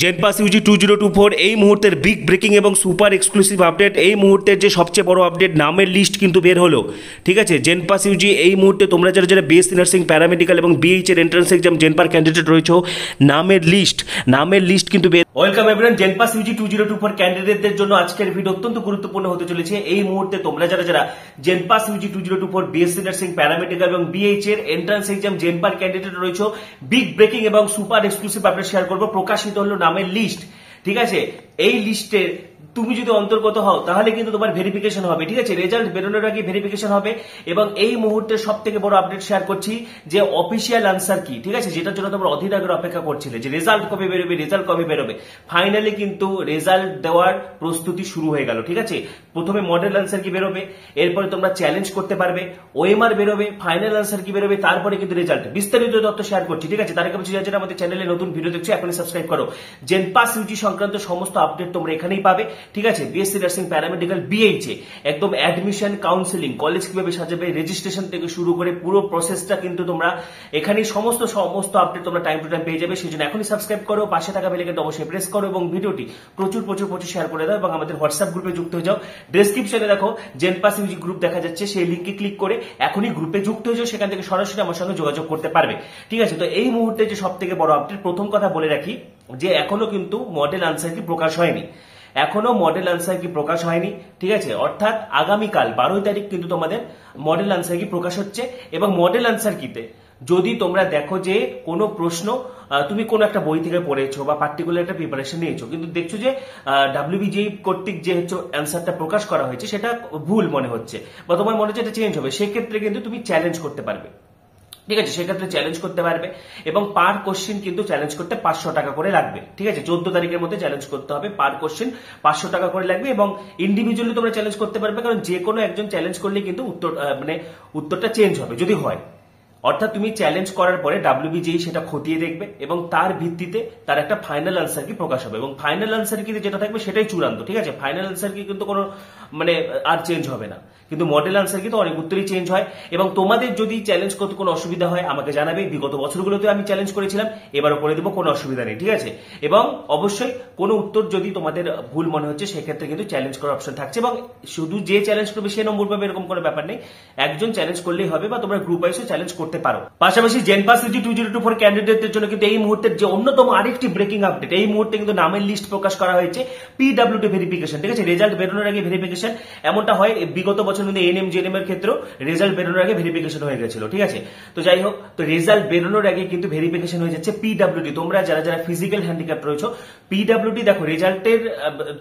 জেনপাস Yuji 2024 এই মুহূর্তের big breaking এবং সুপার এক্সক্লুসিভ আপডেট। এই মুহূর্তের যে সবচেয়ে বড় আপডেট, নামের লিস্ট কিন্তু বের হলো। ঠিক আছে, জেনপাস ইউজি এই মুহূর্তে তোমরা যারা যারা বিএসসি নার্সিং, প্যারামেডিক্যাল এবং বিএইচ এর এন্ট্রান্স এক্সাম জেনপার ক্যান্ডিডেট রয়েছে, নামের লিস্ট কিন্তু বের। ওয়েলকাম এভরিওয়ান, জেনপাস ইউজি 2024 ক্যান্ডিডেটদের জন্য আজকের ভিডিও অত্যন্ত গুরুত্বপূর্ণ হতে চলেছে। এই মুহূর্তে তোমরা যারা যারা জেনপাস ইউজি 2024 বিএসসি নার্সিং, প্যারামেডিক্যাল এবং বিএইচ এর এন্ট্রান্স এক্সাম জেনপার ক্যান্ডিডেট রয়েছে, বিগ ব্রেকিং এবং সুপার এক্সক্লুসিভ আপডেট শেয়ার করবো। প্রকাশিত হলো নামের লিস্ট। ঠিক আছে, এই লিস্টের তুমি যদি অন্তর্গত হও তাহলে কিন্তু তোমার ভেরিফিকেশন হবে। ঠিক আছে, রেজাল্ট বেরোনোর আগে ভেরিফিকেশন হবে। এবং এই মুহূর্তে সব থেকে বড় আপডেট শেয়ার করছি যে অফিসিয়াল আনসার কি। ঠিক আছে, যেটার জন্য তোমরা অধীর আগ্রহে অপেক্ষা করছিলে যে রেজাল্ট কবে বেরোবে। ফাইনালি কিন্তু রেজাল্ট দেওয়ার প্রস্তুতি শুরু হয়ে গেল। ঠিক আছে, প্রথমে মডেল আনসার কি বেরোবে, এরপরে তোমরা চ্যালেঞ্জ করতে পারবে, ওএমআর বেরোবে, ফাইনাল আনসার কি বেরোবে, তারপরে কিন্তু রেজাল্ট। বিস্তারিত তথ্য শেয়ার করছি। ঠিক আছে, তার আগে বলছি যারা আমাদের চ্যানেলে নতুন ভিডিও দেখছো এখনই সাবস্ক্রাইব করো। জেনপাস ইউজি সংক্রান্ত সমস্ত আপডেট তোমরা এখানেই পাবে। ঠিক আছে, বিএসসি নার্সিং, প্যারামেডিক্যাল, বিএইচ একদম অ্যাডমিশন, কাউন্সেলিং, কলেজ কিভাবে সাজাবে, রেজিস্ট্রেশন থেকে শুরু করে পুরো প্রসেসটা কিন্তু তোমরা এখানেই সমস্ত আপডেট তোমরা টাইম টু টাইম পেয়ে যাবে। সেই জন্য এখনই সাবস্ক্রাইব করো, পাশে থাকা বেল আইকনটা অবশ্যই প্রেস করো এবং ভিডিওটি প্রচুর শেয়ার করে দাও এবং আমাদের হোয়াটসঅ্যাপ গ্রুপে যুক্ত হয়ে যাও। ডেসক্রিপশনে দেখো জেনপাস ইউজি গ্রুপ দেখা যাচ্ছে, সেই লিঙ্কে ক্লিক করে এখনই গ্রুপে যুক্ত হয়ে যাও, সেখান থেকে সরাসরি আমার সঙ্গে যোগাযোগ করতে পারবে। ঠিক আছে, তো এই মুহূর্তে যে সব থেকে বড় আপডেট, প্রথম কথা বলে রাখি যে এখনো কিন্তু মডেল আনসার কি প্রকাশ হয়নি। ঠিক আছে, অর্থাৎ আগামীকাল 12 তারিখ কিন্তু তোমাদের মডেল আনসার কি প্রকাশ হচ্ছে। এবং মডেল আনসার কিতে যদি তোমরা দেখো যে কোনো প্রশ্ন তুমি কোন একটা বই থেকে পড়েছো বা পার্টিকুলার একটা প্রিপারেশন নিয়েছো, কিন্তু দেখছো যে ডাব্লিউবিজিএই কর্তৃক যে হচ্ছে অ্যান্সারটা প্রকাশ করা হয়েছে সেটা ভুল মনে হচ্ছে বা তোমার মনে হচ্ছে এটা চেঞ্জ হবে, সেক্ষেত্রে কিন্তু তুমি চ্যালেঞ্জ করতে পারবে। ঠিক আছে, সেক্ষেত্রে চ্যালেঞ্জ করতে পারবে এবং পার কোশ্চেন কিন্তু চ্যালেঞ্জ করতে 500 টাকা করে লাগবে। ঠিক আছে, 14 তারিখের মধ্যে চ্যালেঞ্জ করতে হবে, পার কোশ্চেন 500 টাকা করে লাগবে। এবং ইন্ডিভিজুয়ালি তোমরা চ্যালেঞ্জ করতে পারবে, কারণ যে কোনো একজন চ্যালেঞ্জ করলে কিন্তু উত্তরটা চেঞ্জ হবে যদি হয়। অর্থাৎ তুমি চ্যালেঞ্জ করার পরে ডাব্লিউবিজিএই সেটা খতিয়ে দেখবে এবং তার ভিত্তিতে তার একটা ফাইনাল আনসার কি প্রকাশ হবে এবং ফাইনাল আনসার কি যেটা থাকবে সেটাই চূড়ান্ত। ঠিক আছে, ফাইনাল আনসার কি কিন্তু কোনো আর চেঞ্জ হবে না, কিন্তু মডেল আনসার কি তো অনেক উত্তরই চেঞ্জ হয়। এবং তোমাদের যদি চ্যালেঞ্জ করতে কোনো অসুবিধা হয় আমাকে জানাবে। বিগত বছরগুলোতে আমি চ্যালেঞ্জ করেছিলাম, এবারও করে দেবো, কোনো অসুবিধা নেই। ঠিক আছে, এবং অবশ্যই কোনো উত্তর যদি তোমাদের ভুল মনে হচ্ছে সেক্ষেত্রে কিন্তু চ্যালেঞ্জ করার অপশন থাকছে এবং শুধু যে চ্যালেঞ্জ করবে সে নম্বর পাবে এরকম কোনো ব্যাপার নেই। একজন চ্যালেঞ্জ করলেই হবে বা তোমরা গ্রুপ ওয়াইজও চ্যালেঞ্জ করতে পারো। পাশাপাশি জেনপাস ইউজি 2024 ক্যান্ডিডেটদের জন্য কিন্তু এই মুহূর্তের যে অন্যতম আরেকটি ব্রেকিং আপডেট, এই মুহূর্তে কিন্তু নামের লিস্ট প্রকাশ করা হয়েছে, পিডব্লিউডি ভেরিফিকেশন। ঠিক আছে, রেজাল্ট বেরোনোর আগে ভেরিফিকেশন। এমনটা হয় বিগত বছর কিন্তু এএনএম জিএনএম এর ক্ষেত্রে রেজাল্ট বেরোনোর আগে ভেরিফিকেশন হয়ে গেছিল। ঠিক আছে, তো যাই হোক, তো রেজাল্ট বেরোনোর আগে কিন্তু ভেরিফিকেশন হয়ে যাচ্ছে পিডব্লিউডি। তোমরা যারা যারা ফিজিক্যাল হ্যান্ডিক্যাপ রয়েছে, পিডব্লিউডি দেখো রেজাল্টের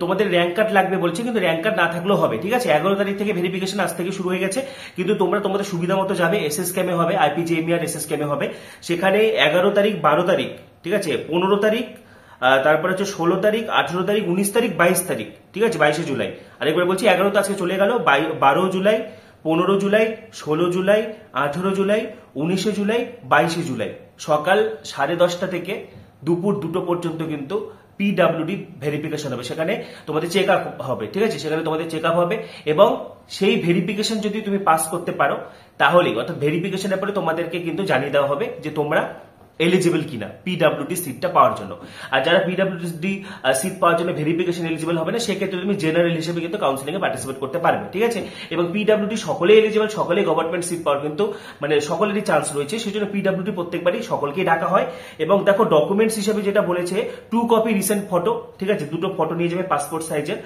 তোমাদের র্যাঙ্ক কার্ড লাগবে বলছে, কিন্তু র্যাঙ্ক কার্ড না থাকলেও হবে। ঠিক আছে, 11 তারিখ থেকে ভেরিফিকেশন আজ থেকে শুরু হয়ে গেছে, কিন্তু তোমরা তোমাদের সুবিধা মতো যাবে। এসএস ক্যামে হবে, আইপিজিএমইআর এসএস ক্যামে হবে, সেখানে 11 তারিখ, 12 তারিখ, ঠিক আছে, 15 তারিখ, তারপরে হচ্ছে 16 তারিখ, 18 তারিখ, 19 তারিখ, 22 তারিখ। ঠিক আছে, 22 জুলাই। আরেকবার বলছি, 11 তো আজকে চলে গেল, 12 জুলাই, 15 জুলাই, 16 জুলাই, 18 জুলাই, 19 জুলাই, 22 জুলাই সকাল 10:30 থেকে দুপুর 2টো পর্যন্ত কিন্তু পিডব্লিউডি ভেরিফিকেশন হবে। সেখানে তোমাদের চেক আপ হবে। ঠিক আছে, সেখানে তোমাদের চেক আপ হবে এবং সেই ভেরিফিকেশন যদি তুমি পাস করতে পারো তাহলেই, অর্থাৎ ভেরিফিকেশনের পরে তোমাদেরকে কিন্তু জানিয়ে দেওয়া হবে যে তোমরা এলিজিবল কিনা পিডব্লিউডি সিটটা পাওয়ার জন্য। আর যারা পিডব্লিউডি সিট পাওয়ার জন্য ভেরিফিকেশন এলিজিবল হবে না, সেক্ষেত্রে তুমি জেনারেল হিসেবে কিন্তু কাউন্সিলিং এ পার্টিসিপেট করতে পারবে। ঠিক আছে, এবং পিডব্লিউডি সকলেই এলিজিবল, সকলেই গভর্নমেন্ট সিট পাওয়ার কিন্তু সকলেরই চান্স রয়েছে। সেই জন্য পিডব্লিউডি প্রত্যেকবারই সকলকেই ডাকা হয়। এবং দেখো ডকুমেন্টস হিসেবে যেটা বলেছে 2 কপি রিসেন্ট ফটো। ঠিক আছে, 2টো ফটো নিয়ে যাবে, পাসপোর্ট সাইজের।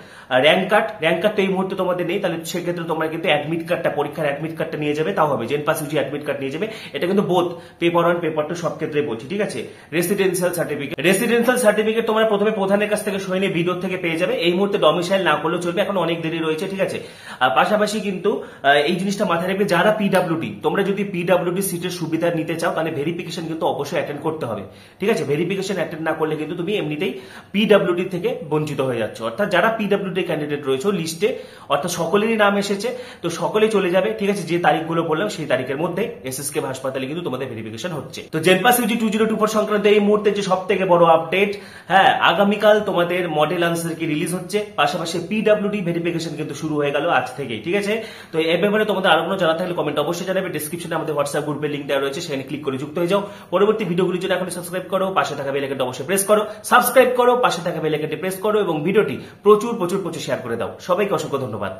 র্যাঙ্ক কার্ড তো এই মুহূর্তে তোমাদের নেই, তাহলে সেক্ষেত্রে তোমরা কিন্তু অ্যাডমিট কার্ডটা, পরীক্ষার অ্যাডমিট কার্ডটা নিয়ে যাবে, তাও হবে। জেনপাস ইউজি অ্যাডমিট কার্ড নিয়ে যাবে। এটা কিন্তু বোথ পেপার 1 পেপার 2 সব ক্ষেত্রে বলছি। ঠিক আছে, রেসিডেন্সিয়াল সার্টিফিকেট তোমরা প্রথমে প্রধানের কাছ থেকে সই নিয়ে বিডিও থেকে পেয়ে যাবে। এই মুহূর্তে ডমিসাইল না করলেও চলবে, এখন অনেক দেরি রয়েছে। ঠিক আছে, পাশাপাশি কিন্তু এই জিনিসটা মাথায় রাখবে, যারা পিডব্লিউডি, তোমরা যদি পিডব্লিউডি সিটের সুবিধা নিতে চাও তাহলে ভেরিফিকেশন কিন্তু অবশ্যই অ্যাটেন্ড করতে হবে। ঠিক আছে, ভেরিফিকেশন অ্যাটেন্ড না করলে কিন্তু তুমি এমনিতেই পিডব্লিউডি থেকে বঞ্চিত হয়ে যাচ্ছ। অর্থাৎ যারা পিডব্লিউডি ক্যান্ডিডেট রয়েছে লিস্টে, অর্থাৎ সকলেরই নাম এসেছে, তো সকলেই চলে যাবে। ঠিক আছে, যে তারিখগুলো বললাম সেই তারিখের মধ্যে এসএসকে হাসপাতালে কিন্তু তোমাদের ভেরিফিকেশন হচ্ছে। তো জেনপাস ইউজি 2024 সংক্রান্ত এই মুহূর্তে যে সব থেকে বড় আপডেট, হ্যাঁ আগামীকাল তোমাদের মডেল আনসার কি রিলিজ হচ্ছে, পাশাপাশি পিডব্লিউডি ভেরিফিকেশন কিন্তু শুরু হয়ে গেল আজ থেকেই, ঠিক আছে। তো এই ব্যাপারে তোমাদের আরো কোনো জানা থাকলে কমেন্ট অবশ্যই জানাবে। ডেসক্রিপশনে আমাদের হোয়াটসঅ্যাপ গ্রুপের লিঙ্ক দেওয়া রয়েছে, সেখানে ক্লিক করে যুক্ত হয়ে যাও। পরবর্তী ভিডিওগুলির জন্য এখন সাবস্ক্রাইব করো, পাশে থাকা বেল আইকনটা অবশ্যই প্রেস করো, সাবস্ক্রাইব করো, পাশে থাকা বেল আইকনটি প্রেস করো এবং ভিডিওটি প্রচুর শেয়ার করে দাও। সবাইকে অসংখ্য ধন্যবাদ।